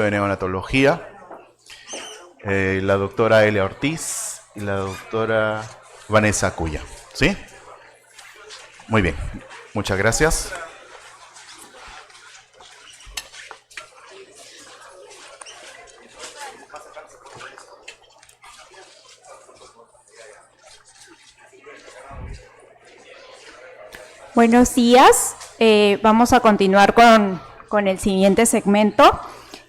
de neonatología, la doctora Elia Ortiz y la doctora Vanessa Cuya. ¿Sí? Muy bien, muchas gracias. Buenos días. Vamos a continuar con el siguiente segmento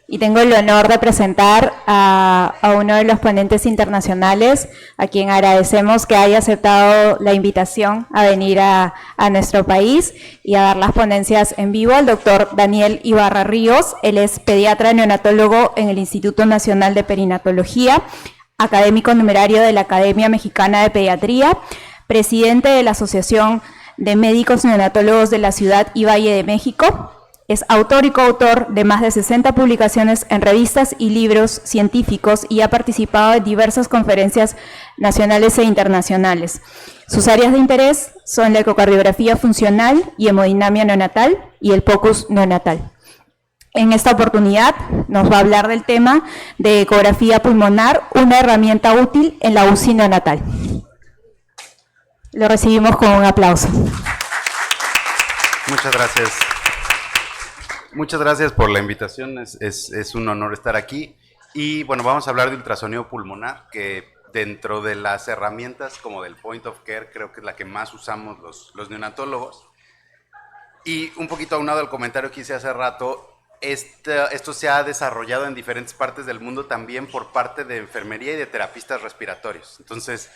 y tengo el honor de presentar a uno de los ponentes internacionales, a quien agradecemos que haya aceptado la invitación a venir a nuestro país y a dar las ponencias en vivo, al doctor Daniel Ibarra Ríos. Él es pediatra neonatólogo en el Instituto Nacional de Perinatología, académico numerario de la Academia Mexicana de Pediatría, presidente de la Asociación de Médicos Neonatólogos de la Ciudad y Valle de México. Es autor y coautor de más de 60 publicaciones en revistas y libros científicos y ha participado en diversas conferencias nacionales e internacionales. Sus áreas de interés son la ecocardiografía funcional y hemodinamia neonatal y el POCUS neonatal. En esta oportunidad nos va a hablar del tema de ecografía pulmonar, una herramienta útil en la UCI neonatal. Lo recibimos con un aplauso. Muchas gracias. Muchas gracias por la invitación, es un honor estar aquí. Y bueno, vamos a hablar de ultrasonido pulmonar, que dentro de las herramientas como del point of care, creo que es la que más usamos los neonatólogos. Y un poquito aunado al comentario que hice hace rato, esto se ha desarrollado en diferentes partes del mundo también por parte de enfermería y de terapistas respiratorios. Entonces,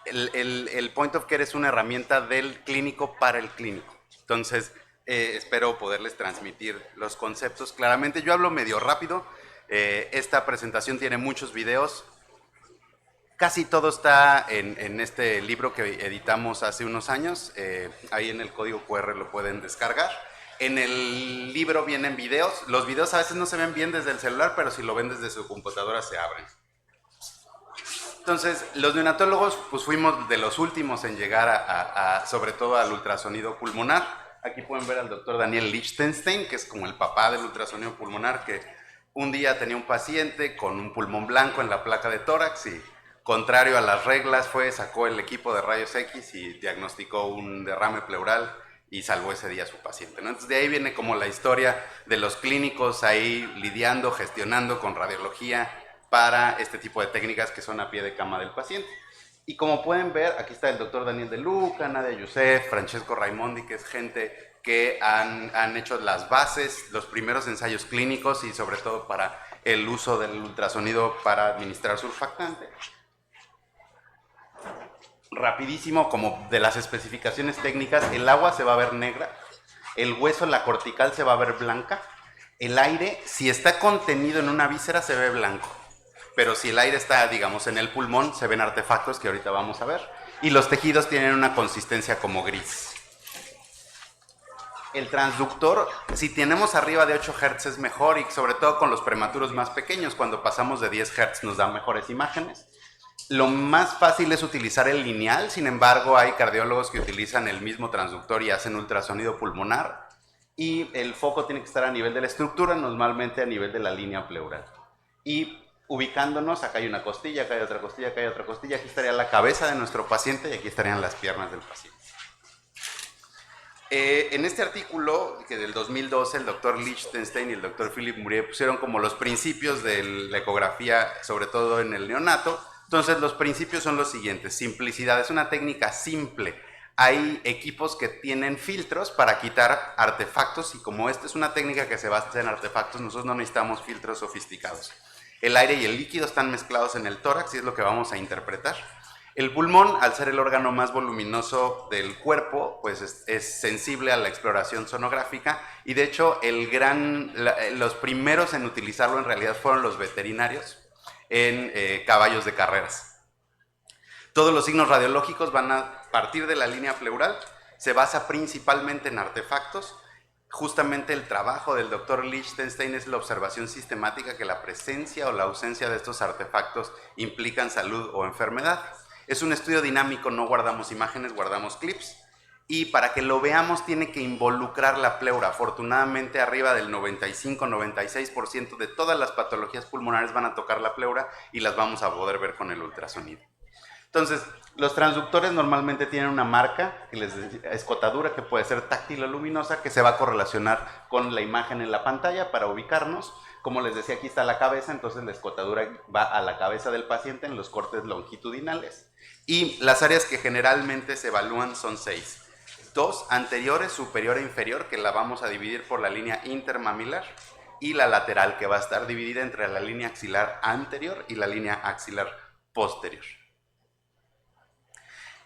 el point of care es una herramienta del clínico para el clínico. Entonces, espero poderles transmitir los conceptos claramente. Yo hablo medio rápido. Esta presentación tiene muchos videos. Casi todo está en este libro que editamos hace unos años. Ahí en el código QR lo pueden descargar. En el libro vienen videos. Los videos a veces no se ven bien desde el celular, pero si lo ven desde su computadora se abren. Entonces, los neonatólogos pues fuimos de los últimos en llegar sobre todo al ultrasonido pulmonar. Aquí pueden ver al doctor Daniel Lichtenstein, que es como el papá del ultrasonido pulmonar, que un día tenía un paciente con un pulmón blanco en la placa de tórax y, contrario a las reglas, sacó el equipo de rayos X y diagnosticó un derrame pleural y salvó ese día a su paciente, ¿no? Entonces, de ahí viene como la historia de los clínicos ahí lidiando, gestionando con radiología para este tipo de técnicas que son a pie de cama del paciente. Y como pueden ver, aquí está el doctor Daniel De Luca, Nadia Youssef, Francesco Raimondi, que es gente que han hecho las bases, los primeros ensayos clínicos y sobre todo para el uso del ultrasonido para administrar surfactante. Rapidísimo, como de las especificaciones técnicas, el agua se va a ver negra, el hueso, la cortical, se va a ver blanca, el aire, si está contenido en una víscera, se ve blanco. Pero si el aire está, digamos, en el pulmón, se ven artefactos que ahorita vamos a ver. Y los tejidos tienen una consistencia como gris. El transductor, si tenemos arriba de 8 Hz es mejor, y sobre todo con los prematuros más pequeños, cuando pasamos de 10 Hz nos dan mejores imágenes. Lo más fácil es utilizar el lineal, sin embargo hay cardiólogos que utilizan el mismo transductor y hacen ultrasonido pulmonar. Y el foco tiene que estar a nivel de la estructura, normalmente a nivel de la línea pleural. Y ubicándonos, acá hay una costilla, acá hay otra costilla, acá hay otra costilla, aquí estaría la cabeza de nuestro paciente y aquí estarían las piernas del paciente. En este artículo, que del 2012, el doctor Lichtenstein y el doctor Philip Murier pusieron como los principios de la ecografía, sobre todo en el neonato. Entonces, los principios son los siguientes: simplicidad, es una técnica simple. Hay equipos que tienen filtros para quitar artefactos y como esta es una técnica que se basa en artefactos, nosotros no necesitamos filtros sofisticados. El aire y el líquido están mezclados en el tórax y es lo que vamos a interpretar. El pulmón, al ser el órgano más voluminoso del cuerpo, pues es sensible a la exploración sonográfica y de hecho los primeros en utilizarlo en realidad fueron los veterinarios en caballos de carreras. Todos los signos radiológicos van a partir de la línea pleural, se basa principalmente en artefactos. Justamente el trabajo del doctor Lichtenstein es la observación sistemática que la presencia o la ausencia de estos artefactos implican salud o enfermedad. Es un estudio dinámico, no guardamos imágenes, guardamos clips. y para que lo veamos tiene que involucrar la pleura. Afortunadamente arriba del 95-96% de todas las patologías pulmonares van a tocar la pleura y las vamos a poder ver con el ultrasonido. Entonces, los transductores normalmente tienen una marca, que les decía, escotadura, que puede ser táctil o luminosa, que se va a correlacionar con la imagen en la pantalla para ubicarnos. Como les decía, aquí está la cabeza, entonces la escotadura va a la cabeza del paciente en los cortes longitudinales. Y las áreas que generalmente se evalúan son 6. 2 anteriores, superior e inferior, que la vamos a dividir por la línea intermamilar, y la lateral, que va a estar dividida entre la línea axilar anterior y la línea axilar posterior.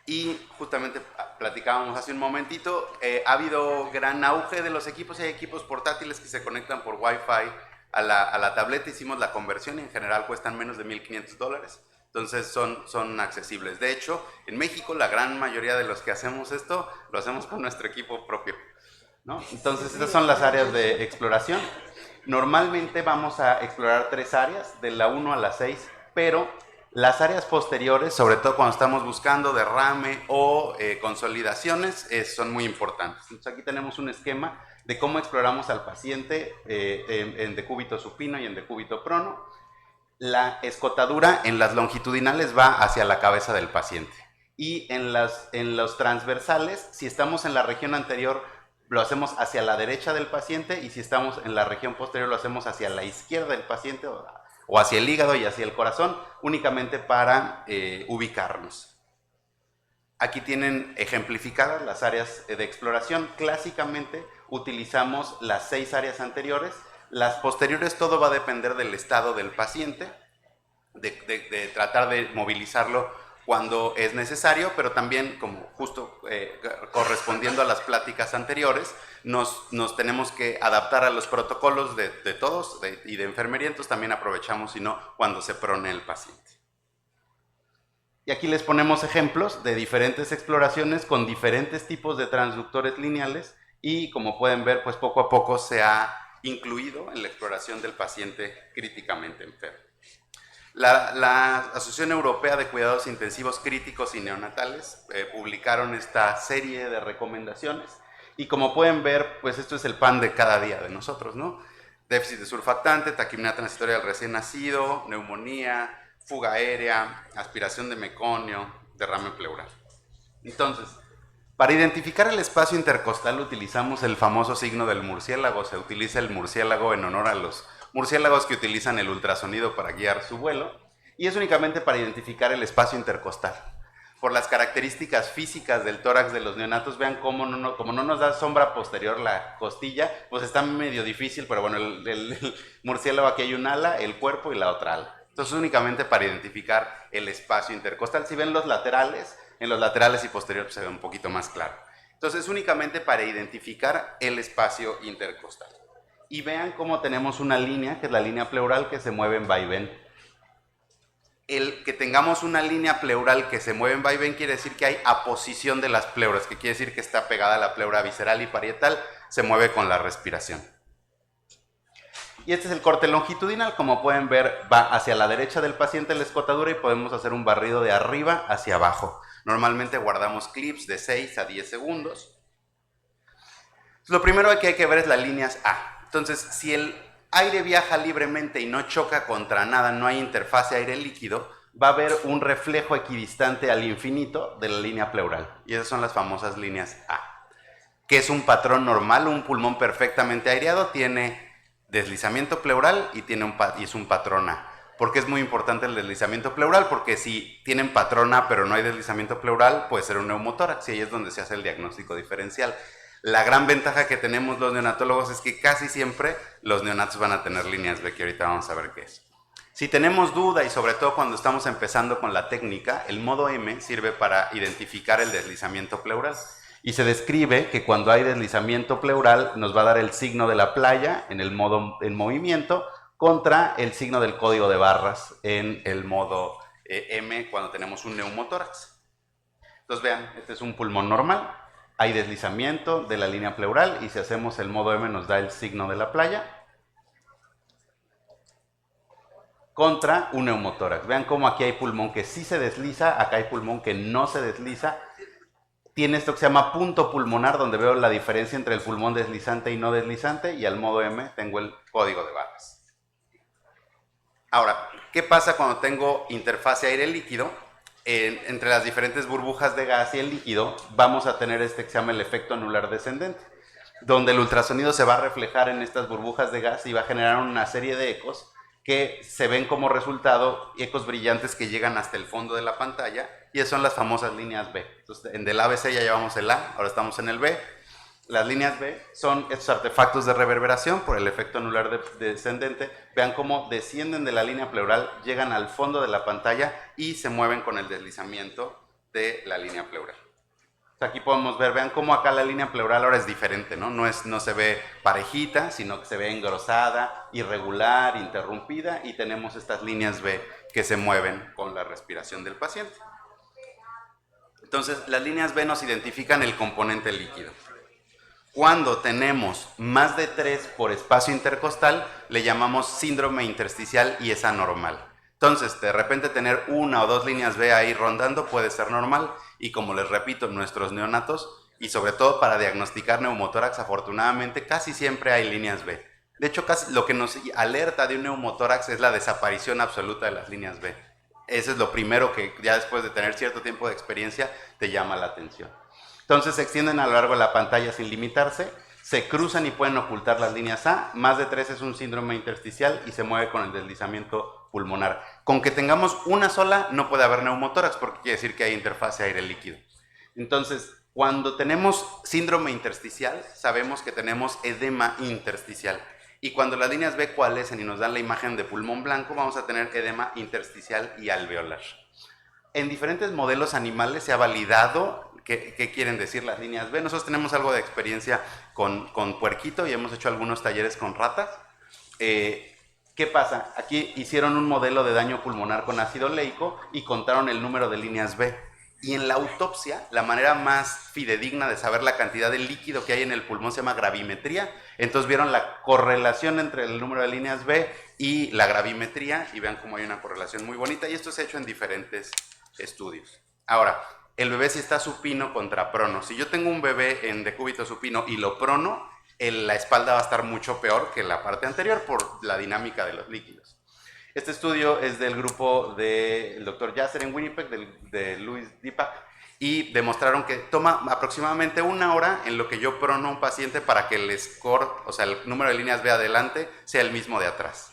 Y justamente platicábamos hace un momentito, ha habido gran auge de los equipos, hay equipos portátiles que se conectan por Wi-Fi a la tableta, hicimos la conversión y en general cuestan menos de $1,500, entonces son accesibles. De hecho, en México la gran mayoría de los que hacemos esto, lo hacemos con nuestro equipo propio, ¿no? Entonces estas son las áreas de exploración. Normalmente vamos a explorar 3 áreas, de la 1 a la 6, pero las áreas posteriores, sobre todo cuando estamos buscando derrame o consolidaciones, son muy importantes. Entonces aquí tenemos un esquema de cómo exploramos al paciente en decúbito supino y en decúbito prono. La escotadura en las longitudinales va hacia la cabeza del paciente. Y en los transversales, si estamos en la región anterior, lo hacemos hacia la derecha del paciente, y si estamos en la región posterior, lo hacemos hacia la izquierda del paciente o hacia el hígado y hacia el corazón, únicamente para ubicarnos. Aquí tienen ejemplificadas las áreas de exploración. Clásicamente utilizamos las 6 áreas anteriores. Las posteriores todo va a depender del estado del paciente, de tratar de movilizarlo cuando es necesario, pero también, como justo correspondiendo a las pláticas anteriores, nos tenemos que adaptar a los protocolos de todos y de enfermería, entonces también aprovechamos, si no, cuando se prone el paciente. Y aquí les ponemos ejemplos de diferentes exploraciones con diferentes tipos de transductores lineales, y como pueden ver, pues poco a poco se ha incluido en la exploración del paciente críticamente enfermo. La Asociación Europea de Cuidados Intensivos Críticos y Neonatales publicaron esta serie de recomendaciones, y como pueden ver, pues esto es el pan de cada día de nosotros, ¿no? Déficit de surfactante, taquipnea transitoria del recién nacido, neumonía, fuga aérea, aspiración de meconio, derrame pleural. Entonces, para identificar el espacio intercostal utilizamos el famoso signo del murciélago. Se utiliza el murciélago en honor a los murciélagos que utilizan el ultrasonido para guiar su vuelo, y es únicamente para identificar el espacio intercostal. Por las características físicas del tórax de los neonatos, vean cómo como no nos da sombra posterior la costilla, pues está medio difícil, pero bueno, el murciélago, aquí hay un ala, el cuerpo y la otra ala. Entonces únicamente para identificar el espacio intercostal. Si ven los laterales, en los laterales y posterior pues se ve un poquito más claro. Entonces únicamente para identificar el espacio intercostal. Y vean cómo tenemos una línea, que es la línea pleural, que se mueve en vaivén. El que tengamos una línea pleural que se mueve en vaivén quiere decir que hay aposición de las pleuras, que quiere decir que está pegada a la pleura visceral y parietal, se mueve con la respiración. Y este es el corte longitudinal. Como pueden ver, va hacia la derecha del paciente la escotadura, y podemos hacer un barrido de arriba hacia abajo. Normalmente guardamos clips de 6 a 10 segundos. Lo primero que hay que ver es las líneas A. Entonces, si el aire viaja libremente y no choca contra nada, no hay interfase aire-líquido, va a haber un reflejo equidistante al infinito de la línea pleural. Y esas son las famosas líneas A. Que es un patrón normal, un pulmón perfectamente aireado, tiene deslizamiento pleural y es un patrón A. ¿Por qué es muy importante el deslizamiento pleural? Porque si tienen patrón A pero no hay deslizamiento pleural, puede ser un neumotórax, y ahí es donde se hace el diagnóstico diferencial. La gran ventaja que tenemos los neonatólogos es que casi siempre los neonatos van a tener líneas B, que ahorita vamos a ver qué es. Si tenemos duda, y sobre todo cuando estamos empezando con la técnica, el modo M sirve para identificar el deslizamiento pleural. Y se describe que cuando hay deslizamiento pleural nos va a dar el signo de la playa en el modo en movimiento, contra el signo del código de barras en el modo M cuando tenemos un neumotórax. Entonces vean, este es un pulmón normal. Hay deslizamiento de la línea pleural, y si hacemos el modo M nos da el signo de la playa contra un neumotórax. Vean cómo aquí hay pulmón que sí se desliza, acá hay pulmón que no se desliza. tiene esto que se llama punto pulmonar, donde veo la diferencia entre el pulmón deslizante y no deslizante, y al modo M tengo el código de barras. Ahora, ¿qué pasa cuando tengo interfase aire-líquido? Entre las diferentes burbujas de gas y el líquido, vamos a tener este que se llama el efecto anular descendente, donde el ultrasonido se va a reflejar en estas burbujas de gas y va a generar una serie de ecos que se ven como resultado ecos brillantes que llegan hasta el fondo de la pantalla, y esas son las famosas líneas B. Entonces, en del ABC ya llevamos el A, ahora estamos en el B. Las líneas B son estos artefactos de reverberación por el efecto anular descendente. Vean cómo descienden de la línea pleural, llegan al fondo de la pantalla y se mueven con el deslizamiento de la línea pleural. Aquí podemos ver, vean cómo acá la línea pleural ahora es diferente, ¿no? No se ve parejita, sino que se ve engrosada, irregular, interrumpida, y tenemos estas líneas B que se mueven con la respiración del paciente. Entonces, las líneas B nos identifican el componente líquido. Cuando tenemos más de 3 por espacio intercostal, le llamamos síndrome intersticial y es anormal. Entonces, de repente tener 1 o 2 líneas B ahí rondando puede ser normal, y como les repito, nuestros neonatos, y sobre todo para diagnosticar neumotórax, afortunadamente casi siempre hay líneas B. De hecho, casi lo que nos alerta de un neumotórax es la desaparición absoluta de las líneas B. Eso es lo primero que ya después de tener cierto tiempo de experiencia te llama la atención. Entonces se extienden a lo largo de la pantalla sin limitarse, se cruzan y pueden ocultar las líneas A, más de 3 es un síndrome intersticial y se mueve con el deslizamiento pulmonar. Con que tengamos una sola no puede haber neumotórax, porque quiere decir que hay interfase aire-líquido. Entonces, cuando tenemos síndrome intersticial, sabemos que tenemos edema intersticial. Y cuando las líneas B coalescen y nos dan la imagen de pulmón blanco, vamos a tener edema intersticial y alveolar. En diferentes modelos animales se ha validado qué quieren decir las líneas B. Nosotros tenemos algo de experiencia con puerquito y hemos hecho algunos talleres con ratas. ¿Qué pasa? Aquí hicieron un modelo de daño pulmonar con ácido leico y contaron el número de líneas B. Y en la autopsia, la manera más fidedigna de saber la cantidad de líquido que hay en el pulmón se llama gravimetría. Entonces vieron la correlación entre el número de líneas B y la gravimetría, y vean cómo hay una correlación muy bonita, y esto se ha hecho en diferentes estudios. Ahora, el bebé si está supino contra prono. Si yo tengo un bebé en decúbito supino y lo prono, la espalda va a estar mucho peor que la parte anterior por la dinámica de los líquidos. Este estudio es del grupo del Dr. Yasser en Winnipeg, de Louis Dipak, y demostraron que toma aproximadamente 1 hora en lo que yo prono a un paciente para que el score, o sea, el número de líneas B adelante, sea el mismo de atrás.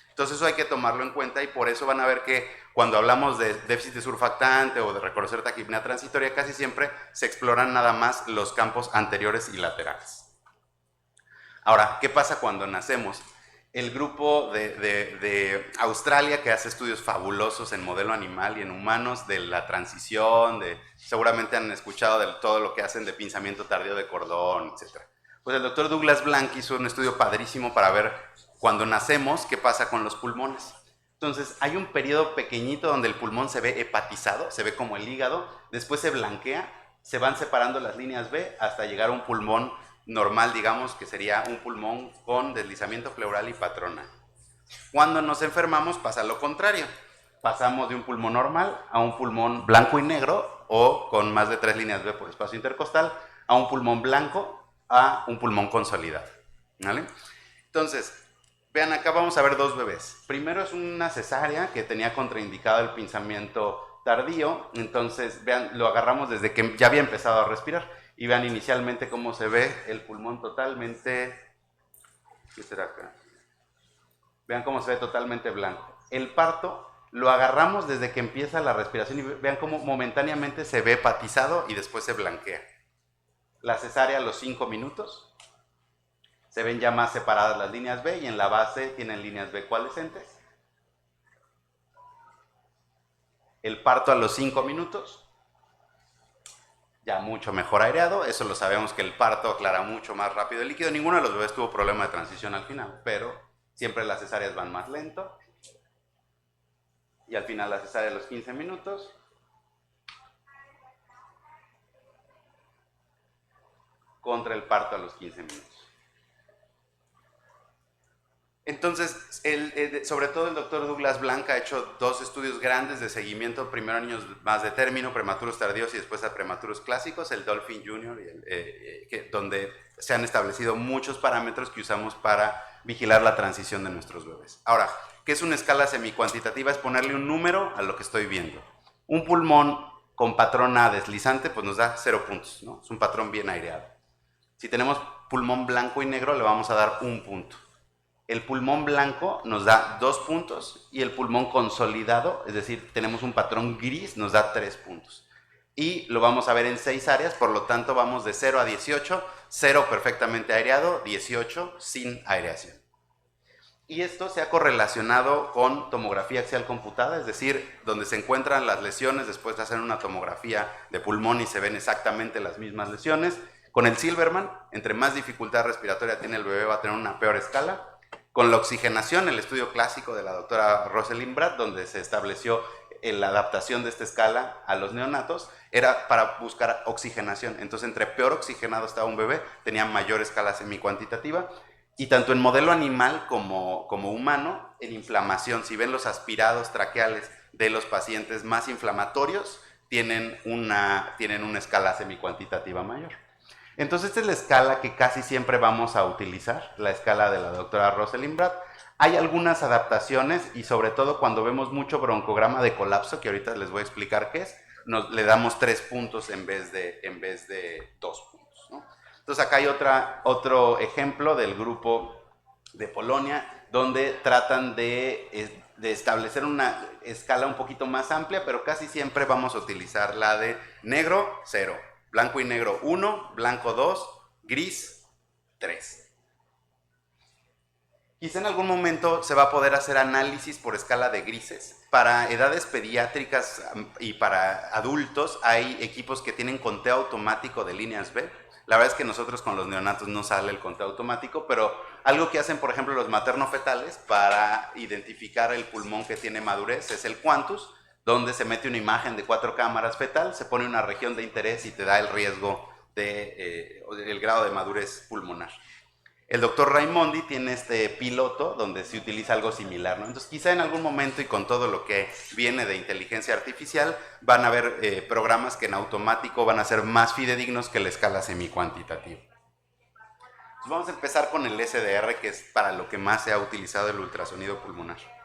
Entonces eso hay que tomarlo en cuenta, y por eso van a ver que cuando hablamos de déficit de surfactante o de reconocer taquipnea transitoria, casi siempre se exploran nada más los campos anteriores y laterales. Ahora, ¿qué pasa cuando nacemos? El grupo de Australia, que hace estudios fabulosos en modelo animal y en humanos de la transición, seguramente han escuchado de todo lo que hacen de pinzamiento tardío de cordón, etc. Pues el doctor Douglas Blank hizo un estudio padrísimo para ver cuando nacemos qué pasa con los pulmones. Entonces hay un periodo pequeñito donde el pulmón se ve hepatizado, se ve como el hígado, después se blanquea, se van separando las líneas B hasta llegar a un pulmón normal, digamos, que sería un pulmón con deslizamiento pleural y patrona. Cuando nos enfermamos pasa lo contrario, pasamos de un pulmón normal a un pulmón blanco y negro, o con más de 3 líneas B por espacio intercostal, a un pulmón blanco, a un pulmón consolidado, ¿vale? Entonces, vean, acá vamos a ver 2 bebés. Primero es una cesárea que tenía contraindicado el pinzamiento tardío, entonces vean, lo agarramos desde que ya había empezado a respirar, y vean inicialmente cómo se ve el pulmón totalmente, ¿qué será acá? Vean cómo se ve totalmente blanco. El parto lo agarramos desde que empieza la respiración, y vean cómo momentáneamente se ve hepatizado y después se blanquea. La cesárea a los 5 minutos, se ven ya más separadas las líneas B, y en la base tienen líneas B coalescentes. El parto a los 5 minutos, ya mucho mejor aireado. Eso lo sabemos, que el parto aclara mucho más rápido el líquido. Ninguno de los bebés tuvo problema de transición al final, pero siempre las cesáreas van más lento. Y al final la cesárea a los 15 minutos. Contra el parto a los 15 minutos. Entonces, sobre todo el doctor Douglas Blanc ha hecho 2 estudios grandes de seguimiento, primero a niños más de término, prematuros tardíos y después a prematuros clásicos, el Dolphin Jr., donde se han establecido muchos parámetros que usamos para vigilar la transición de nuestros bebés. Ahora, ¿qué es una escala semicuantitativa? Es ponerle un número a lo que estoy viendo. Un pulmón con patrón A deslizante, pues nos da 0 puntos, ¿no? Es un patrón bien aireado. Si tenemos pulmón blanco y negro, le vamos a dar 1 punto. El pulmón blanco nos da 2 puntos y el pulmón consolidado, es decir, tenemos un patrón gris, nos da 3 puntos. Y lo vamos a ver en 6 áreas, por lo tanto vamos de 0 a 18, 0 perfectamente aireado, 18 sin aireación. Y esto se ha correlacionado con tomografía axial computada, es decir, donde se encuentran las lesiones después de hacer una tomografía de pulmón y se ven exactamente las mismas lesiones. Con el Silverman, entre más dificultad respiratoria tiene el bebé, va a tener una peor escala. Con la oxigenación, el estudio clásico de la doctora Rosalind Brad, donde se estableció la adaptación de esta escala a los neonatos, era para buscar oxigenación. Entonces, entre peor oxigenado estaba un bebé, tenía mayor escala semicuantitativa. Y tanto en modelo animal como humano, en inflamación, si ven los aspirados traqueales de los pacientes más inflamatorios, tienen una escala semicuantitativa mayor. Entonces, esta es la escala que casi siempre vamos a utilizar, la escala de la doctora Rosalind Brad. Hay algunas adaptaciones y sobre todo cuando vemos mucho broncograma de colapso, que ahorita les voy a explicar qué es, le damos 3 puntos en vez de 2 puntos, ¿no? Entonces, acá hay otro ejemplo del grupo de Polonia, donde tratan de establecer una escala un poquito más amplia, pero casi siempre vamos a utilizar la de negro, 0. Blanco y negro 1, blanco 2, gris 3. Quizá en algún momento se va a poder hacer análisis por escala de grises. Para edades pediátricas y para adultos hay equipos que tienen conteo automático de líneas B. La verdad es que nosotros con los neonatos no sale el conteo automático, pero algo que hacen, por ejemplo, los materno-fetales para identificar el pulmón que tiene madurez es el Quantus, donde se mete una imagen de 4 cámaras fetal, se pone una región de interés y te da el riesgo el grado de madurez pulmonar. El doctor Raimondi tiene este piloto donde se utiliza algo similar, ¿no? Entonces, quizá en algún momento y con todo lo que viene de inteligencia artificial, van a haber programas que en automático van a ser más fidedignos que la escala semicuantitativa. Entonces, vamos a empezar con el SDR, que es para lo que más se ha utilizado el ultrasonido pulmonar.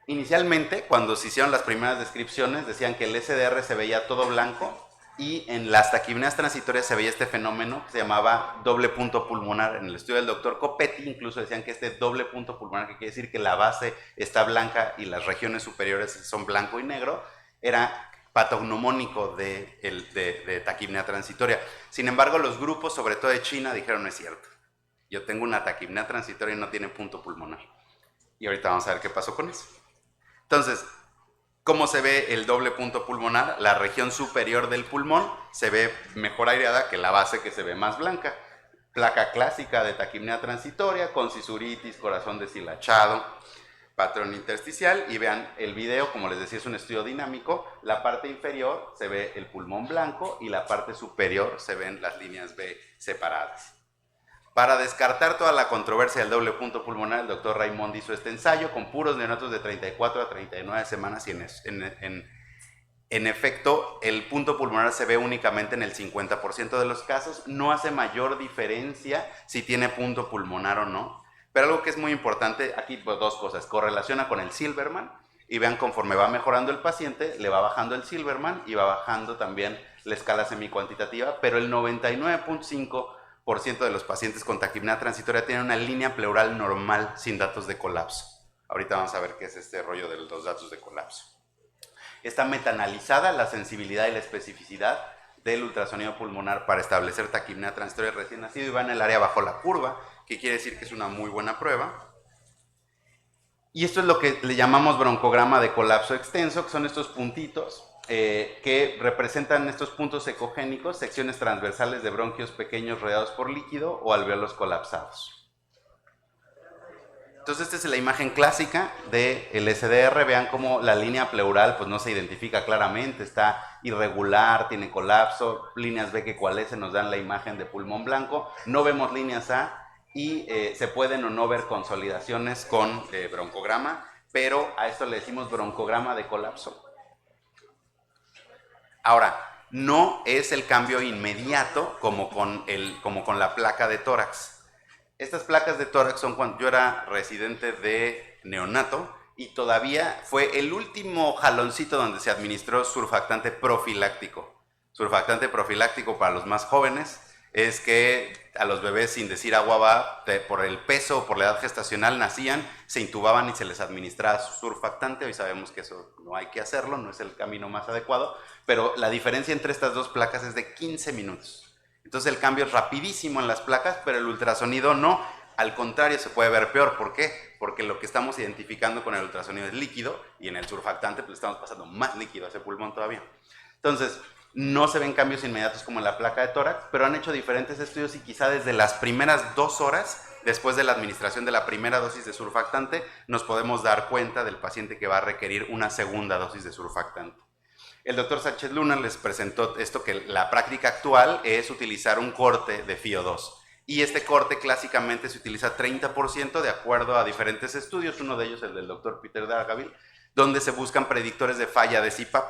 Inicialmente, cuando se hicieron las primeras descripciones, decían que el SDR se veía todo blanco y en las taquipneas transitorias se veía este fenómeno que se llamaba doble punto pulmonar. En el estudio del doctor Copetti incluso decían que este doble punto pulmonar, que quiere decir que la base está blanca y las regiones superiores son blanco y negro, era patognomónico de taquipnea transitoria. Sin embargo, los grupos, sobre todo de China, dijeron no es cierto. Yo tengo una taquipnea transitoria y no tiene punto pulmonar. Y ahorita vamos a ver qué pasó con eso. Entonces, ¿cómo se ve el doble punto pulmonar? La región superior del pulmón se ve mejor aireada que la base, que se ve más blanca. Placa clásica de taquipnea transitoria, con cisuritis, corazón deshilachado, patrón intersticial. Y vean el video, como les decía, es un estudio dinámico. La parte inferior se ve el pulmón blanco y la parte superior se ven las líneas B separadas. Para descartar toda la controversia del doble punto pulmonar, el doctor Raimondi hizo este ensayo con puros neonatos de 34 a 39 semanas y en efecto el punto pulmonar se ve únicamente en el 50% de los casos. No hace mayor diferencia si tiene punto pulmonar o no, pero algo que es muy importante aquí, pues 2 cosas: correlaciona con el Silverman y vean, conforme va mejorando el paciente, le va bajando el Silverman y va bajando también la escala semicuantitativa, pero el 99.5% de los pacientes con taquipnea transitoria tienen una línea pleural normal sin datos de colapso. Ahorita vamos a ver qué es este rollo de los datos de colapso. Está metaanalizada la sensibilidad y la especificidad del ultrasonido pulmonar para establecer taquipnea transitoria recién nacido y va en el área bajo la curva, que quiere decir que es una muy buena prueba. Y esto es lo que le llamamos broncograma de colapso extenso, que son estos puntitos que representan estos puntos ecogénicos, secciones transversales de bronquios pequeños rodeados por líquido o alvéolos colapsados. Entonces, esta es la imagen clásica del SDR. Vean cómo la línea pleural pues no se identifica claramente, está irregular, tiene colapso. Líneas B que coalescen nos dan la imagen de pulmón blanco. No vemos líneas A y se pueden o no ver consolidaciones con broncograma, pero a esto le decimos broncograma de colapso. Ahora, no es el cambio inmediato como con la placa de tórax. Estas placas de tórax son cuando yo era residente de neonato y todavía fue el último jaloncito donde se administró surfactante profiláctico. Surfactante profiláctico para los más jóvenes es que a los bebés, sin decir agua va, por el peso o por la edad gestacional nacían, se intubaban y se les administraba surfactante. Hoy sabemos que eso no hay que hacerlo, no es el camino más adecuado, pero la diferencia entre estas dos placas es de 15 minutos. Entonces el cambio es rapidísimo en las placas, pero el ultrasonido no. Al contrario, se puede ver peor. ¿Por qué? Porque lo que estamos identificando con el ultrasonido es líquido y en el surfactante pues le estamos pasando más líquido a ese pulmón todavía. Entonces, no se ven cambios inmediatos como en la placa de tórax, pero han hecho diferentes estudios y quizá desde las primeras 2 horas después de la administración de la primera dosis de surfactante nos podemos dar cuenta del paciente que va a requerir una segunda dosis de surfactante. El doctor Sánchez Luna les presentó esto, que la práctica actual es utilizar un corte de FiO2. Y este corte clásicamente se utiliza 30% de acuerdo a diferentes estudios, uno de ellos el del doctor Peter Dargaville, donde se buscan predictores de falla de CPAP.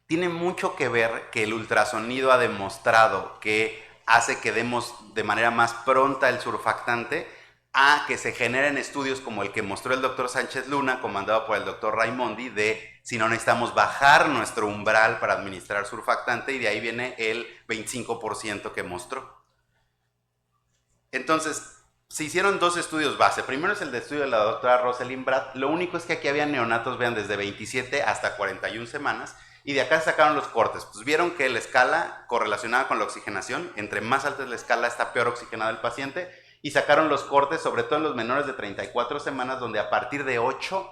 Tiene mucho que ver que el ultrasonido ha demostrado que hace que demos de manera más pronta el surfactante a que se generen estudios como el que mostró el doctor Sánchez Luna, comandado por el doctor Raimondi, de si no necesitamos bajar nuestro umbral para administrar surfactante, y de ahí viene el 25% que mostró. Entonces, se hicieron 2 estudios base. Primero es el de estudio de la doctora Rosalind Brad. Lo único es que aquí había neonatos, vean, desde 27 hasta 41 semanas, y de acá sacaron los cortes. Pues vieron que la escala correlacionada con la oxigenación, entre más alta es la escala, está peor oxigenado el paciente, y sacaron los cortes, sobre todo en los menores de 34 semanas, donde a partir de 8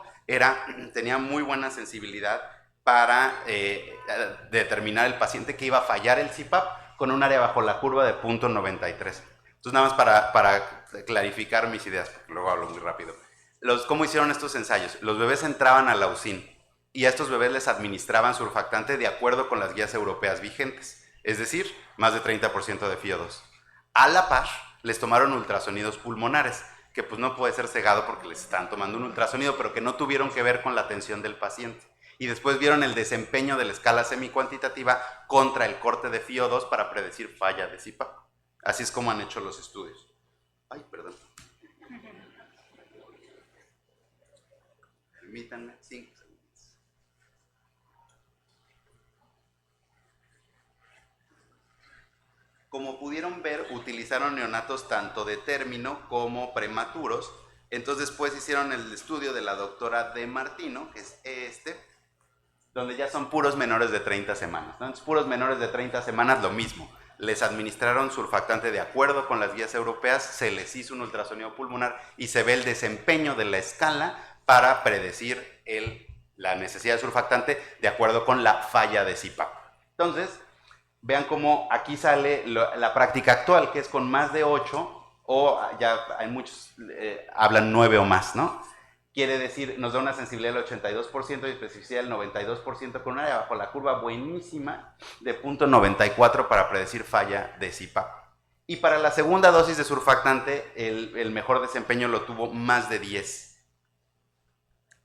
tenía muy buena sensibilidad para determinar el paciente que iba a fallar el CPAP con un área bajo la curva de 0.93. Entonces, nada más para clarificar mis ideas, porque luego hablo muy rápido. ¿Cómo hicieron estos ensayos? Los bebés entraban a la UCIN y a estos bebés les administraban surfactante de acuerdo con las guías europeas vigentes, es decir, más de 30% de FiO2. A la par, les tomaron ultrasonidos pulmonares, que pues no puede ser cegado porque les están tomando un ultrasonido, pero que no tuvieron que ver con la atención del paciente. Y después vieron el desempeño de la escala semicuantitativa contra el corte de FiO2 para predecir falla de CPAP. Así es como han hecho los estudios. Ay, perdón. Permítanme 5 segundos. Como pudieron ver, utilizaron neonatos tanto de término como prematuros. Entonces después hicieron el estudio de la doctora De Martino, que es donde ya son puros menores de 30 semanas. Entonces, puros menores de 30 semanas, lo mismo. Les administraron surfactante de acuerdo con las guías europeas, se les hizo un ultrasonido pulmonar y se ve el desempeño de la escala para predecir la necesidad de surfactante de acuerdo con la falla de CPAP. Entonces, vean cómo aquí sale la práctica actual, que es con más de 8, o ya hay muchos, hablan 9 o más, ¿no? Quiere decir, nos da una sensibilidad del 82% y especificidad del 92%, con un área bajo la curva buenísima de 0.94 para predecir falla de CPAP. Y para la segunda dosis de surfactante, el mejor desempeño lo tuvo más de 10.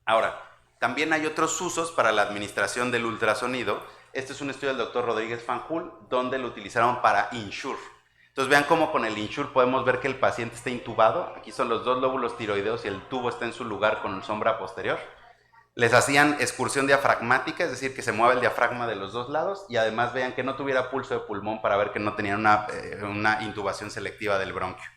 Ahora, también hay otros usos para la administración del ultrasonido. Este es un estudio del doctor Rodríguez Fanjul, donde lo utilizaron para INSURE. Entonces vean cómo con el INSURE podemos ver que el paciente está intubado. Aquí son los 2 lóbulos tiroideos y el tubo está en su lugar con sombra posterior. Les hacían excursión diafragmática, es decir, que se mueve el diafragma de los 2 lados, y además vean que no tuviera pulso de pulmón para ver que no tenían una intubación selectiva del bronquio.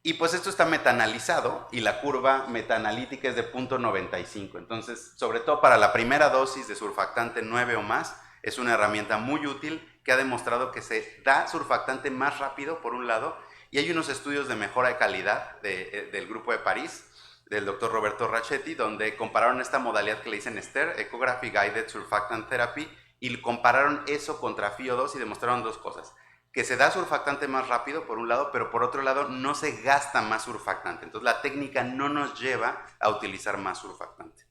Y pues esto está metanalizado y la curva metanalítica es de 0.95. Entonces, sobre todo para la primera dosis de surfactante 9 o más, es una herramienta muy útil que ha demostrado que se da surfactante más rápido, por un lado, y hay unos estudios de mejora de calidad del grupo de París, del doctor Roberto Racchetti, donde compararon esta modalidad que le dicen STER, Ecography Guided Surfactant Therapy, y compararon eso contra FiO2 y demostraron 2 cosas. Que se da surfactante más rápido, por un lado, pero por otro lado no se gasta más surfactante. Entonces la técnica no nos lleva a utilizar más surfactante.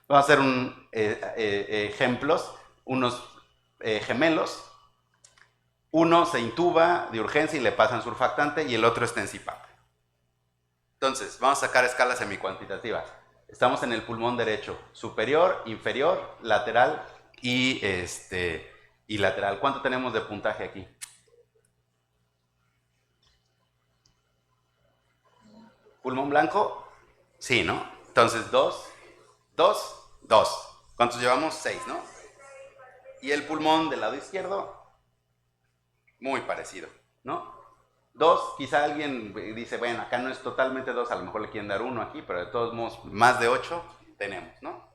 Vamos a hacer ejemplos, unos gemelos. Uno se intuba de urgencia y le pasan surfactante y el otro está en CPAP. Entonces, vamos a sacar escalas semicuantitativas. Estamos en el pulmón derecho, superior, inferior, lateral y lateral. ¿Cuánto tenemos de puntaje aquí? ¿Pulmón blanco? Sí, ¿no? Entonces, 2, 2, 2. ¿Cuántos llevamos? 6, ¿no? Y el pulmón del lado izquierdo, muy parecido, ¿no? 2, quizá alguien dice, bueno, acá no es totalmente 2, a lo mejor le quieren dar 1 aquí, pero de todos modos, más de 8 tenemos, ¿no?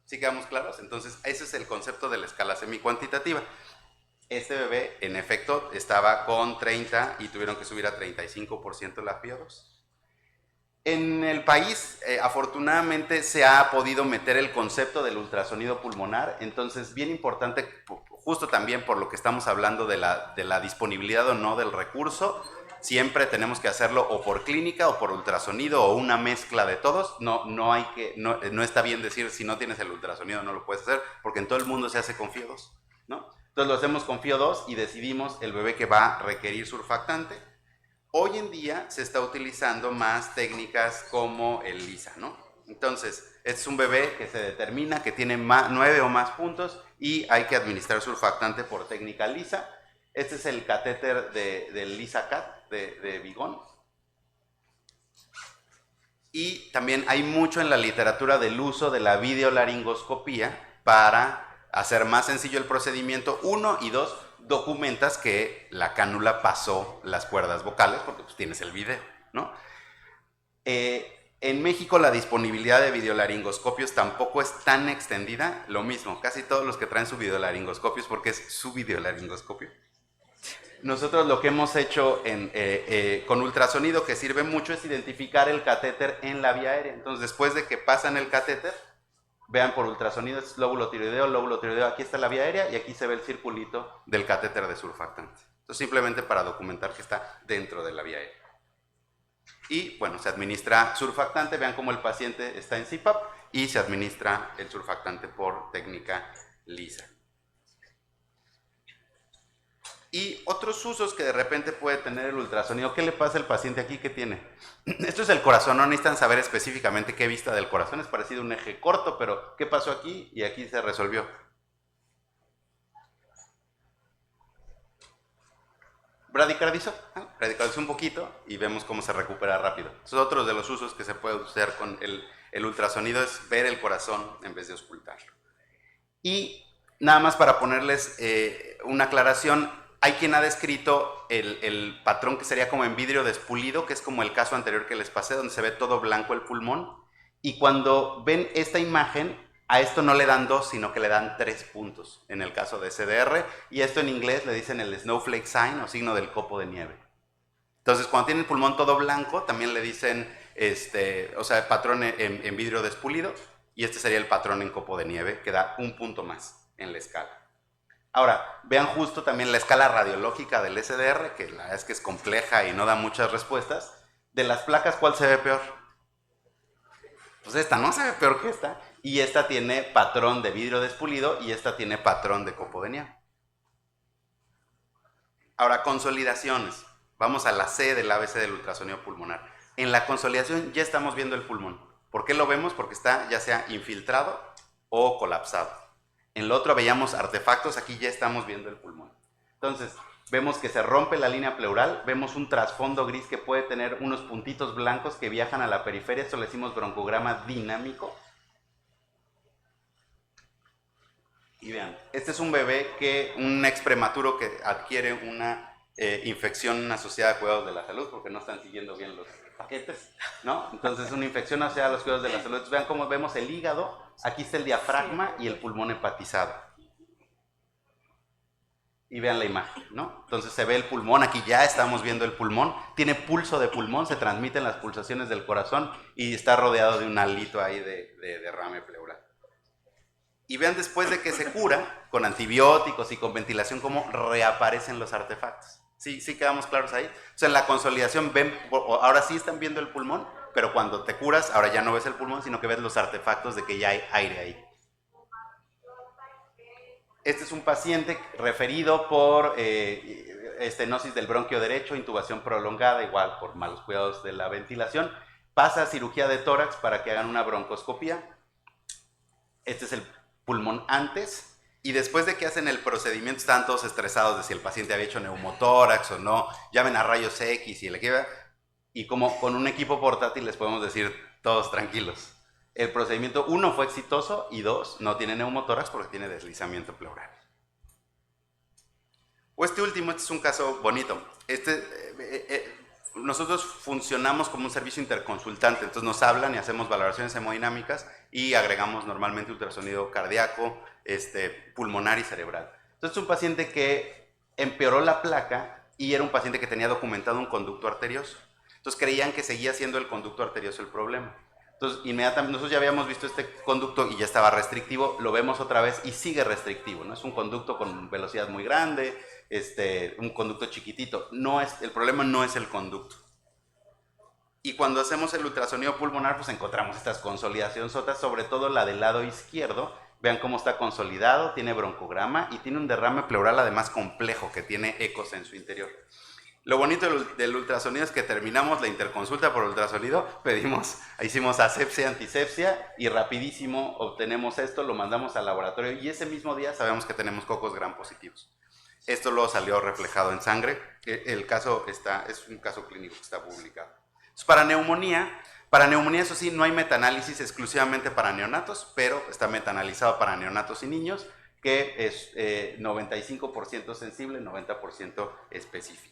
¿Sí quedamos claros? Entonces, ese es el concepto de la escala semicuantitativa. Este bebé, en efecto, estaba con 30 y tuvieron que subir a 35% la FiO2. En el país, afortunadamente, se ha podido meter el concepto del ultrasonido pulmonar, entonces, bien importante, justo también por lo que estamos hablando de la disponibilidad o no del recurso, siempre tenemos que hacerlo o por clínica o por ultrasonido o una mezcla de todos. No está bien decir si no tienes el ultrasonido no lo puedes hacer, porque en todo el mundo se hace con FiO2, ¿no? Entonces lo hacemos con FiO2 y decidimos el bebé que va a requerir surfactante. Hoy en día se está utilizando más técnicas como el LISA, ¿no? Entonces, es un bebé que se determina que tiene 9 o más puntos y hay que administrar surfactante por técnica LISA. Este es el catéter del LISA-CAT de Vigón. Y también hay mucho en la literatura del uso de la videolaringoscopía para hacer más sencillo el procedimiento. 1 y 2, documentas que la cánula pasó las cuerdas vocales porque pues, tienes el video, ¿no? En México la disponibilidad de videolaringoscopios tampoco es tan extendida. Lo mismo, casi todos los que traen su videolaringoscopio es porque es su videolaringoscopio. Nosotros lo que hemos hecho con ultrasonido, que sirve mucho, es identificar el catéter en la vía aérea. Entonces, después de que pasan el catéter, vean por ultrasonido, es lóbulo tiroideo, aquí está la vía aérea y aquí se ve el circulito del catéter de surfactante. Entonces, simplemente para documentar que está dentro de la vía aérea. Y, bueno, se administra surfactante, vean cómo el paciente está en CPAP y se administra el surfactante por técnica LISA. Y otros usos que de repente puede tener el ultrasonido. ¿Qué le pasa al paciente aquí? ¿Qué tiene? Esto es el corazón, no necesitan saber específicamente qué vista del corazón. Es parecido a un eje corto, pero ¿qué pasó aquí? Y aquí se resolvió. Bradicardizó. Bradicardizó un poquito y vemos cómo se recupera rápido. Eso es otro de los usos que se puede usar con el ultrasonido, es ver el corazón en vez de ocultarlo. Y nada más para ponerles una aclaración, hay quien ha descrito el patrón que sería como en vidrio despulido, que es como el caso anterior que les pasé, donde se ve todo blanco el pulmón. Y cuando ven esta imagen, a esto no le dan 2, sino que le dan 3 puntos, en el caso de SDR. Y esto en inglés le dicen el snowflake sign, o signo del copo de nieve. Entonces, cuando tiene el pulmón todo blanco, también le dicen, patrón en vidrio despulido. Y este sería el patrón en copo de nieve, que da 1 punto más en la escala. Ahora, vean justo también la escala radiológica del SDR, que la verdad es que es compleja y no da muchas respuestas. De las placas, ¿cuál se ve peor? Pues esta no se ve peor que esta. Y esta tiene patrón de vidrio despulido y esta tiene patrón de copo de nieve. Ahora, consolidaciones. Vamos a la C del ABC del ultrasonido pulmonar. En la consolidación ya estamos viendo el pulmón. ¿Por qué lo vemos? Porque está ya sea infiltrado o colapsado. En lo otro veíamos artefactos, aquí ya estamos viendo el pulmón. Entonces, vemos que se rompe la línea pleural, vemos un trasfondo gris que puede tener unos puntitos blancos que viajan a la periferia, esto le decimos broncograma dinámico. Y vean, este es un bebé un ex prematuro que adquiere una infección asociada a cuidados de la salud, porque no están siguiendo bien los paquetes, ¿no? Entonces, una infección asociada a los cuidados de la salud. Entonces, vean cómo vemos el hígado, aquí está el diafragma y el pulmón hepatizado. Y vean la imagen, ¿no? Entonces se ve el pulmón, aquí ya estamos viendo el pulmón, tiene pulso de pulmón, se transmiten las pulsaciones del corazón y está rodeado de un halito ahí de derrame pleural. Y vean después de que se cura, con antibióticos y con ventilación, cómo reaparecen los artefactos. ¿Sí quedamos claros ahí? O sea, en la consolidación ven, ahora sí están viendo el pulmón, pero cuando te curas, ahora ya no ves el pulmón, sino que ves los artefactos de que ya hay aire ahí. Este es un paciente referido por estenosis del bronquio derecho, intubación prolongada, igual por malos cuidados de la ventilación. Pasa a cirugía de tórax para que hagan una broncoscopía. Este es el pulmón antes. Y después de que hacen el procedimiento, están todos estresados de si el paciente había hecho neumotórax o no. Llamen a rayos X y el equipo. Y como con un equipo portátil les podemos decir todos tranquilos. El procedimiento 1 fue exitoso y 2 no tiene neumotórax porque tiene deslizamiento pleural. O este último, este es un caso bonito. Nosotros funcionamos como un servicio interconsultante, entonces nos hablan y hacemos valoraciones hemodinámicas y agregamos normalmente ultrasonido cardíaco, pulmonar y cerebral. Entonces es un paciente que empeoró la placa y era un paciente que tenía documentado un conducto arterioso. Entonces creían que seguía siendo el conducto arterioso el problema. Entonces inmediatamente nosotros ya habíamos visto este conducto y ya estaba restrictivo, lo vemos otra vez y sigue restrictivo, ¿no? Es un conducto con velocidad muy grande, un conducto chiquitito. El problema no es el conducto. Y cuando hacemos el ultrasonido pulmonar, pues encontramos estas consolidaciones, sobre todo la del lado izquierdo. Vean cómo está consolidado, tiene broncograma y tiene un derrame pleural además complejo que tiene ecos en su interior. Lo bonito del ultrasonido es que terminamos la interconsulta por ultrasonido, hicimos asepsia, antisepsia y rapidísimo obtenemos esto, lo mandamos al laboratorio y ese mismo día sabemos que tenemos cocos gram positivos. Esto luego salió reflejado en sangre. El caso es un caso clínico que está publicado. Entonces, para neumonía, eso sí, no hay metaanálisis exclusivamente para neonatos, pero está metaanalizado para neonatos y niños, que es 95% sensible, 90% específica.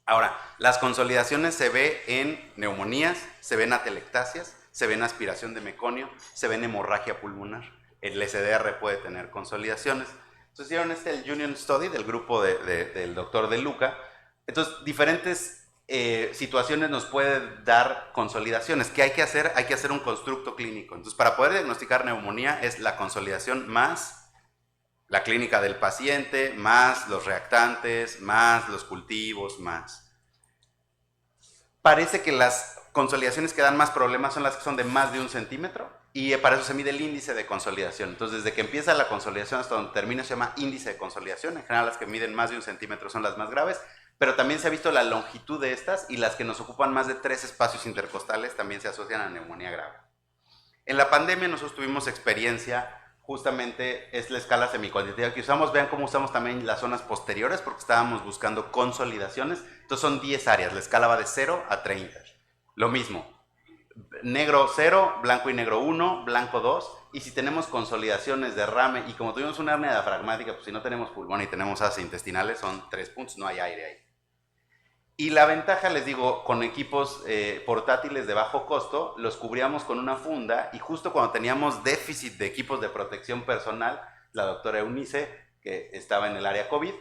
Ahora, las consolidaciones se ve en neumonías, se ven atelectasias, se ven aspiración de meconio, se ven hemorragia pulmonar. El SDR puede tener consolidaciones. Entonces hicieron el Union Study del grupo del doctor De Luca. Entonces, diferentes situaciones nos pueden dar consolidaciones. ¿Qué hay que hacer? Hay que hacer un constructo clínico. Entonces, para poder diagnosticar neumonía es la consolidación más la clínica del paciente, más los reactantes, más los cultivos, más. Parece que las consolidaciones que dan más problemas son las que son de más de 1 centímetro y para eso se mide el índice de consolidación. Entonces, desde que empieza la consolidación hasta donde termina se llama índice de consolidación. En general, las que miden más de 1 centímetro son las más graves, pero también se ha visto la longitud de estas y las que nos ocupan más de 3 espacios intercostales también se asocian a neumonía grave. En la pandemia nosotros tuvimos experiencia. Justamente es la escala semicuantitativa que usamos. Vean cómo usamos también las zonas posteriores porque estábamos buscando consolidaciones. Entonces son 10 áreas, la escala va de 0 a 30. Lo mismo, negro 0, blanco y negro 1, blanco 2. Y si tenemos consolidaciones, derrame, y como tuvimos una hernia diafragmática, pues si no tenemos pulmón y tenemos asas intestinales, son 3 puntos, no hay aire ahí. Y la ventaja, les digo, con equipos portátiles de bajo costo, los cubríamos con una funda y justo cuando teníamos déficit de equipos de protección personal, la doctora Eunice, que estaba en el área COVID,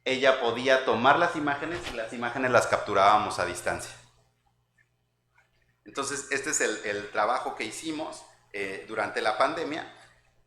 ella podía tomar las imágenes y las imágenes las capturábamos a distancia. Entonces, este es el trabajo que hicimos durante la pandemia.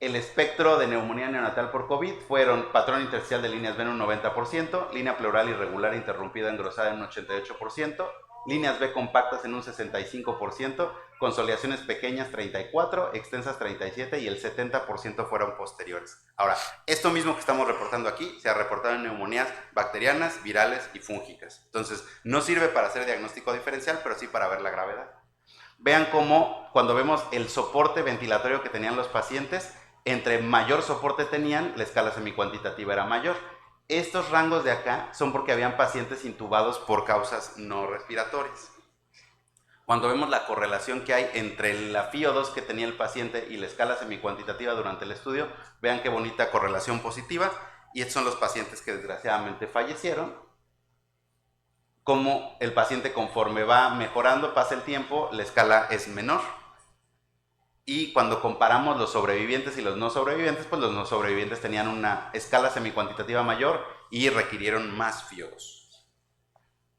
El espectro de neumonía neonatal por COVID fueron patrón intersticial de líneas B en un 90%, línea pleural irregular interrumpida engrosada en un 88%, líneas B compactas en un 65%, consolidaciones pequeñas 34%, extensas 37% y el 70% fueron posteriores. Ahora, esto mismo que estamos reportando aquí se ha reportado en neumonías bacterianas, virales y fúngicas. Entonces, no sirve para hacer diagnóstico diferencial, pero sí para ver la gravedad. Vean cómo cuando vemos el soporte ventilatorio que tenían los pacientes, entre mayor soporte tenían, la escala semicuantitativa era mayor. Estos rangos de acá son porque habían pacientes intubados por causas no respiratorias. Cuando vemos la correlación que hay entre la FiO2 que tenía el paciente y la escala semicuantitativa durante el estudio, vean qué bonita correlación positiva. Y estos son los pacientes que desgraciadamente fallecieron. Como el paciente conforme va mejorando, pasa el tiempo, la escala es menor. Y cuando comparamos los sobrevivientes y los no sobrevivientes, pues los no sobrevivientes tenían una escala semicuantitativa mayor y requirieron más FiO2.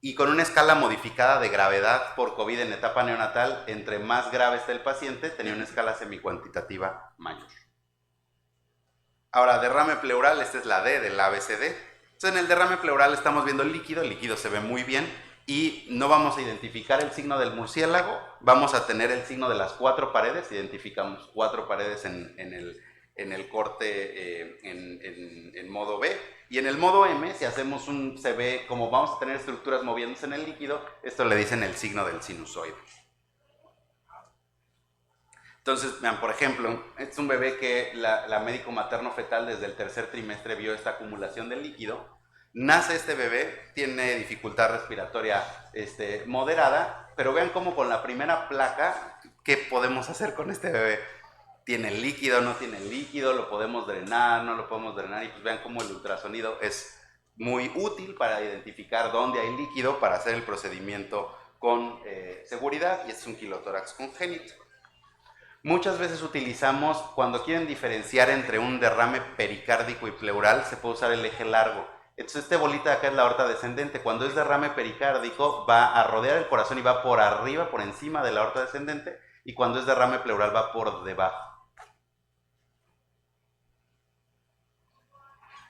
Y con una escala modificada de gravedad por COVID en etapa neonatal, entre más grave está el paciente, tenía una escala semicuantitativa mayor. Ahora, derrame pleural, esta es la D del ABCD. Entonces, en el derrame pleural estamos viendo el líquido se ve muy bien. Y no vamos a identificar el signo del murciélago, vamos a tener el signo de las 4 paredes, identificamos 4 paredes en en el corte en modo B. Y en el modo M, si hacemos se ve como vamos a tener estructuras moviéndose en el líquido, esto le dicen el signo del sinusoide. Entonces, vean, por ejemplo, este es un bebé que la médico materno-fetal desde el tercer trimestre vio esta acumulación de líquido. Nace este bebé, tiene dificultad respiratoria moderada, pero vean cómo con la primera placa, ¿qué podemos hacer con este bebé? ¿Tiene líquido, no tiene líquido? ¿Lo podemos drenar, no lo podemos drenar? Y pues vean cómo el ultrasonido es muy útil para identificar dónde hay líquido, para hacer el procedimiento con seguridad, y este es un quilotórax congénito. Muchas veces utilizamos, cuando quieren diferenciar entre un derrame pericárdico y pleural, se puede usar el eje largo. Entonces, esta bolita de acá es la aorta descendente. Cuando es derrame pericárdico, va a rodear el corazón y va por arriba, por encima de la aorta descendente, y cuando es derrame pleural va por debajo.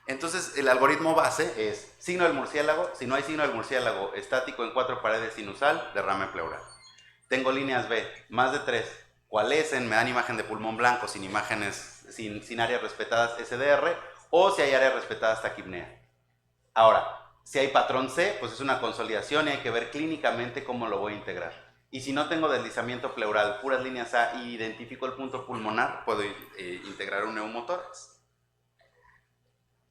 Entonces, el algoritmo base es signo del murciélago. Si no hay signo del murciélago, estático en 4 paredes sinusal, derrame pleural. Tengo líneas B, más de 3. Cualecen, me dan imagen de pulmón blanco sin imágenes, sin áreas respetadas SDR, o si hay áreas respetadas taquipnea. Ahora, si hay patrón C, pues es una consolidación y hay que ver clínicamente cómo lo voy a integrar. Y si no tengo deslizamiento pleural, puras líneas A, y identifico el punto pulmonar, puedo integrar un neumotórax.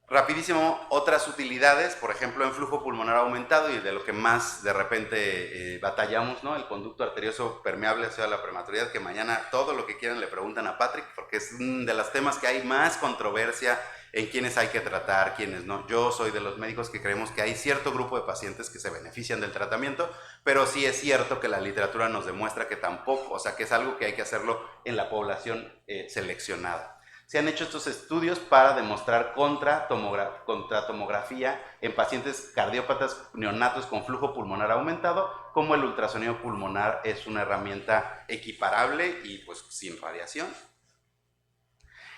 Rapidísimo, otras utilidades, por ejemplo, en flujo pulmonar aumentado, y de lo que más de repente batallamos, ¿no? El conducto arterioso permeable hacia la prematuridad, que mañana todo lo que quieran le preguntan a Patrick, porque es uno de los temas que hay más controversia en quiénes hay que tratar, quiénes no. Yo soy de los médicos que creemos que hay cierto grupo de pacientes que se benefician del tratamiento, pero sí es cierto que la literatura nos demuestra que tampoco, o sea, que es algo que hay que hacerlo en la población seleccionada. Se han hecho estos estudios para demostrar contra tomografía en pacientes cardiópatas neonatos con flujo pulmonar aumentado, como el ultrasonido pulmonar es una herramienta equiparable y pues sin radiación.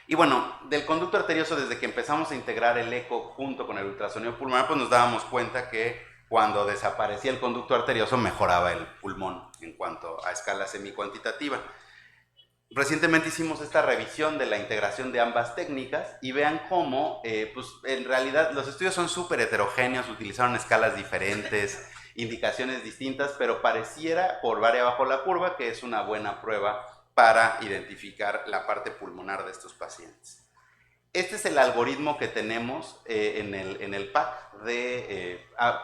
Y bueno, del conducto arterioso, desde que empezamos a integrar el eco junto con el ultrasonido pulmonar, pues nos dábamos cuenta que cuando desaparecía el conducto arterioso mejoraba el pulmón en cuanto a escala semicuantitativa. Recientemente hicimos esta revisión de la integración de ambas técnicas y vean cómo, pues en realidad los estudios son súper heterogéneos, utilizaron escalas diferentes, indicaciones distintas, pero pareciera, por variar bajo la curva, que es una buena prueba para identificar la parte pulmonar de estos pacientes. Este es el algoritmo que tenemos en el PAC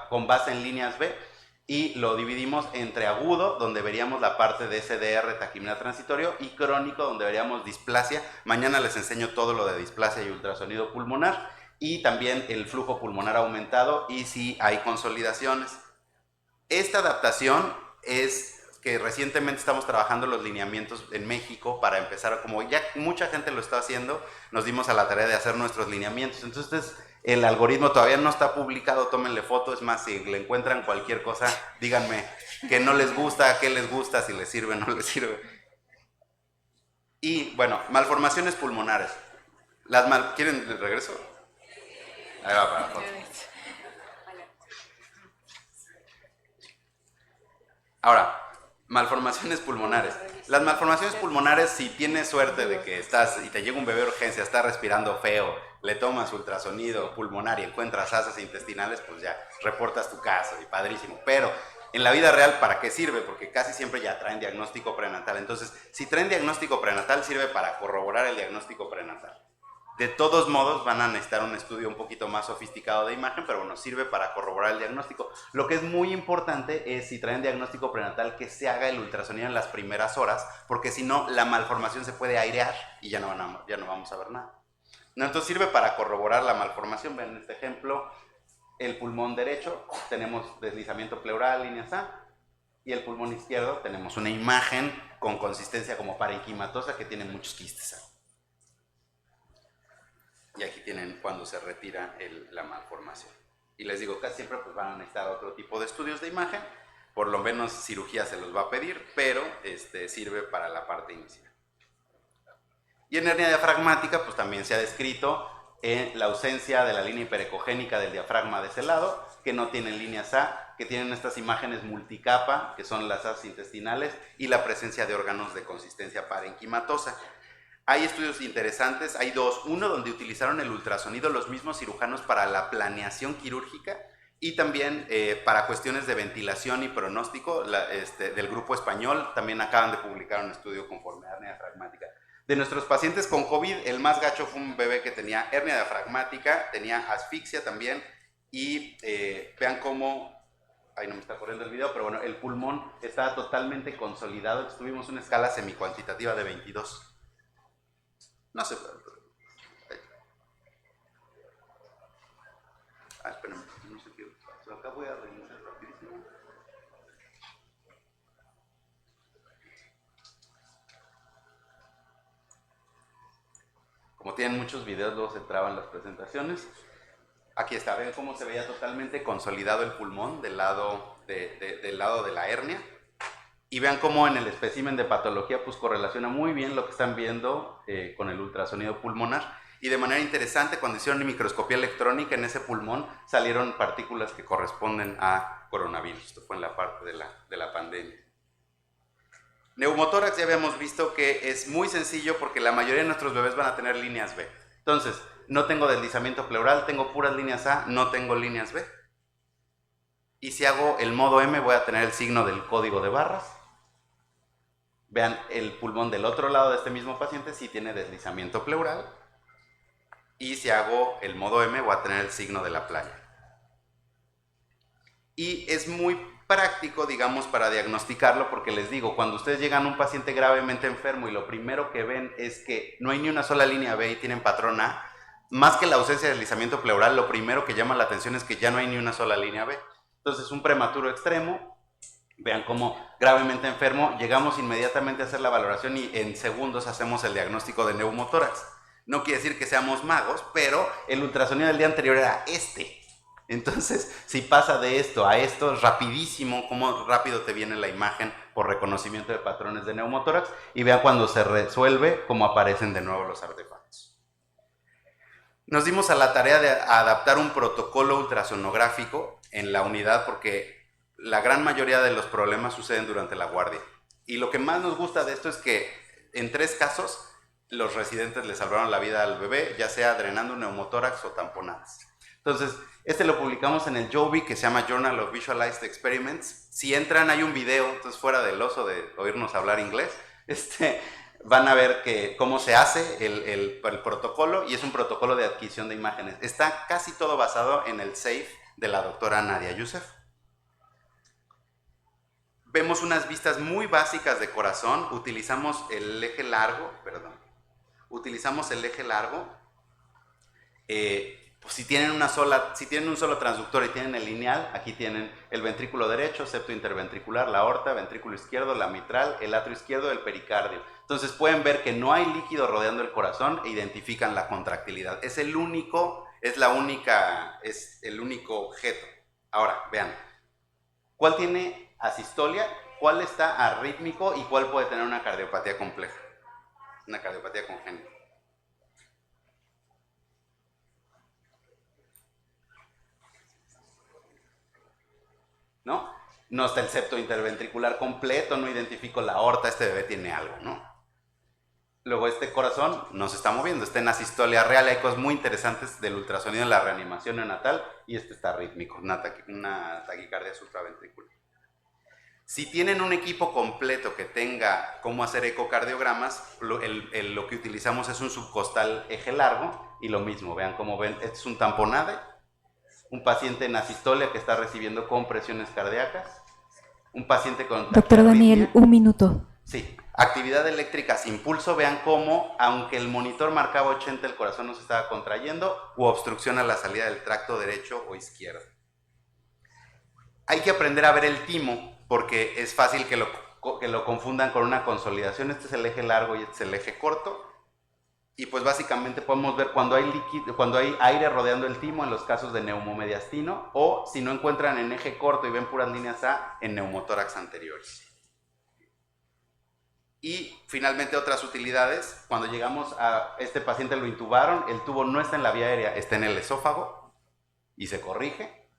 con base en líneas B. Y lo dividimos entre agudo, donde veríamos la parte de SDR, taquipnea transitorio, y crónico, donde veríamos displasia. Mañana les enseño todo lo de displasia y ultrasonido pulmonar, y también el flujo pulmonar aumentado y si hay consolidaciones. Esta adaptación es que recientemente estamos trabajando los lineamientos en México para empezar, como ya mucha gente lo está haciendo, nos dimos a la tarea de hacer nuestros lineamientos. Entonces, el algoritmo todavía no está publicado, tómenle foto, es más, si le encuentran cualquier cosa, díganme que no les gusta, qué les gusta, si les sirve, no les sirve. Y bueno, malformaciones pulmonares. ¿Quieren el regreso? Ahí va para la foto. Ahora, malformaciones pulmonares. Las malformaciones pulmonares, si tienes suerte de que estás y te llega un bebé de urgencia, está respirando feo, le tomas ultrasonido pulmonar y encuentras asas intestinales, pues ya reportas tu caso y padrísimo. Pero en la vida real, ¿para qué sirve? Porque casi siempre ya traen diagnóstico prenatal. Entonces, si traen diagnóstico prenatal, sirve para corroborar el diagnóstico prenatal. De todos modos, van a necesitar un estudio un poquito más sofisticado de imagen, pero bueno, sirve para corroborar el diagnóstico. Lo que es muy importante es, si traen diagnóstico prenatal, que se haga el ultrasonido en las primeras horas, porque si no, la malformación se puede airear y ya no vamos a ver nada. No, entonces sirve para corroborar la malformación. Ven en este ejemplo, el pulmón derecho, tenemos deslizamiento pleural, líneas A, y el pulmón izquierdo, tenemos una imagen con consistencia como parenquimatosa que tiene muchos quistes. Y aquí tienen cuando se retira la malformación. Y les digo, casi siempre pues van a necesitar otro tipo de estudios de imagen, por lo menos cirugía se los va a pedir, pero sirve para la parte inicial. Y en hernia diafragmática pues también se ha descrito la ausencia de la línea hiperecogénica del diafragma de ese lado, que no tienen líneas A, que tienen estas imágenes multicapa, que son las asas intestinales, y la presencia de órganos de consistencia parenquimatosa. Hay estudios interesantes, hay dos. Uno donde utilizaron el ultrasonido los mismos cirujanos para la planeación quirúrgica y también para cuestiones de ventilación y pronóstico del grupo español. También acaban de publicar un estudio conforme a hernia diafragmática. De nuestros pacientes con COVID, el más gacho fue un bebé que tenía hernia diafragmática, tenía asfixia también y vean cómo... Ahí no me está corriendo el video, pero bueno, el pulmón estaba totalmente consolidado. Tuvimos una escala semicuantitativa de 22. No sé. Espérame, no sé qué. Acá voy a reiniciar rapidísimo. Como tienen muchos videos, luego se traban las presentaciones. Aquí está, ven cómo se veía totalmente consolidado el pulmón del lado de la hernia. Y vean cómo en el espécimen de patología pues correlaciona muy bien lo que están viendo con el ultrasonido pulmonar. Y de manera interesante, cuando hicieron microscopía electrónica en ese pulmón, salieron partículas que corresponden a coronavirus. Esto fue en la parte de la pandemia. Neumotórax ya habíamos visto que es muy sencillo porque la mayoría de nuestros bebés van a tener líneas B. Entonces, no tengo deslizamiento pleural, tengo puras líneas A, no tengo líneas B. Y si hago el modo M, voy a tener el signo del código de barras. Vean el pulmón del otro lado de este mismo paciente si tiene deslizamiento pleural. Y si hago el modo M, voy a tener el signo de la playa. Y es muy práctico, digamos, para diagnosticarlo, porque les digo, cuando ustedes llegan a un paciente gravemente enfermo y lo primero que ven es que no hay ni una sola línea B y tienen patrón A, más que la ausencia de deslizamiento pleural, lo primero que llama la atención es que ya no hay ni una sola línea B. Entonces, un prematuro extremo, vean cómo gravemente enfermo, llegamos inmediatamente a hacer la valoración y en segundos hacemos el diagnóstico de neumotórax. No quiere decir que seamos magos, pero el ultrasonido del día anterior era este. Entonces, si pasa de esto a esto, es rapidísimo, cómo rápido te viene la imagen por reconocimiento de patrones de neumotórax, y vean cuando se resuelve cómo aparecen de nuevo los artefactos. Nos dimos a la tarea de adaptar un protocolo ultrasonográfico en la unidad porque la gran mayoría de los problemas suceden durante la guardia. Y lo que más nos gusta de esto es que en 3 casos los residentes le salvaron la vida al bebé, ya sea drenando un neumotórax o tamponadas. Entonces, lo publicamos en el JOVI, que se llama Journal of Visualized Experiments. Si entran, hay un video, entonces fuera del oso de oírnos hablar inglés, van a ver cómo se hace el protocolo, y es un protocolo de adquisición de imágenes. Está casi todo basado en el SAFE de la doctora Nadia Youssef. Vemos unas vistas muy básicas de corazón, utilizamos el eje largo, pues si tienen un solo transductor y tienen el lineal, aquí tienen el ventrículo derecho, septo interventricular, la aorta, ventrículo izquierdo, la mitral, el atrio izquierdo, el pericardio. Entonces pueden ver que no hay líquido rodeando el corazón e identifican la contractilidad. Es el único objeto. Ahora, vean, ¿cuál tiene asistolia? ¿Cuál está arrítmico? ¿Y cuál puede tener una cardiopatía compleja? Una cardiopatía congénita. ¿No? No está el septo interventricular completo, no identifico la aorta, este bebé tiene algo, ¿no? Luego este corazón no se está moviendo, está en asistolia real. Hay cosas muy interesantes del ultrasonido en la reanimación neonatal, y está arrítmico, una taquicardia supraventricular. Si tienen un equipo completo que tenga cómo hacer ecocardiogramas, lo que utilizamos es un subcostal eje largo, y lo mismo, vean cómo ven, este es un tamponade, un paciente en asistolia que está recibiendo compresiones cardíacas, un paciente con... Doctor Daniel, 1 minuto. Sí, actividad eléctrica sin pulso, vean cómo, aunque el monitor marcaba 80, el corazón no se estaba contrayendo, u obstrucción a la salida del tracto derecho o izquierdo. Hay que aprender a ver el timo, porque es fácil que lo confundan con una consolidación. Este es el eje largo y este es el eje corto. Y pues básicamente podemos ver cuando hay aire rodeando el timo en los casos de neumomediastino, o si no encuentran en eje corto y ven puras líneas A, en neumotórax anteriores. Y finalmente otras utilidades, cuando llegamos a este paciente lo intubaron, el tubo no está en la vía aérea, está en el esófago y se corrige.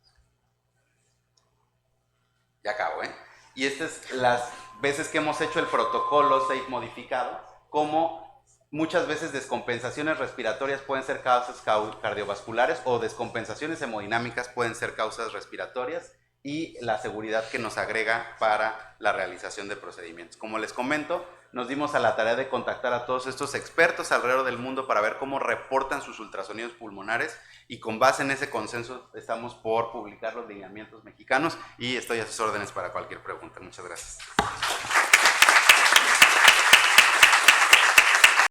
Ya acabo, ¿eh? Y estas es las veces que hemos hecho el protocolo SAFE modificado, cómo Muchas veces descompensaciones respiratorias pueden ser causas cardiovasculares o descompensaciones hemodinámicas pueden ser causas respiratorias y la seguridad que nos agrega para la realización de procedimientos. Como les comento, nos dimos a la tarea de contactar a todos estos expertos alrededor del mundo para ver cómo reportan sus ultrasonidos pulmonares y con base en ese consenso estamos por publicar los lineamientos mexicanos y estoy a sus órdenes para cualquier pregunta. Muchas gracias.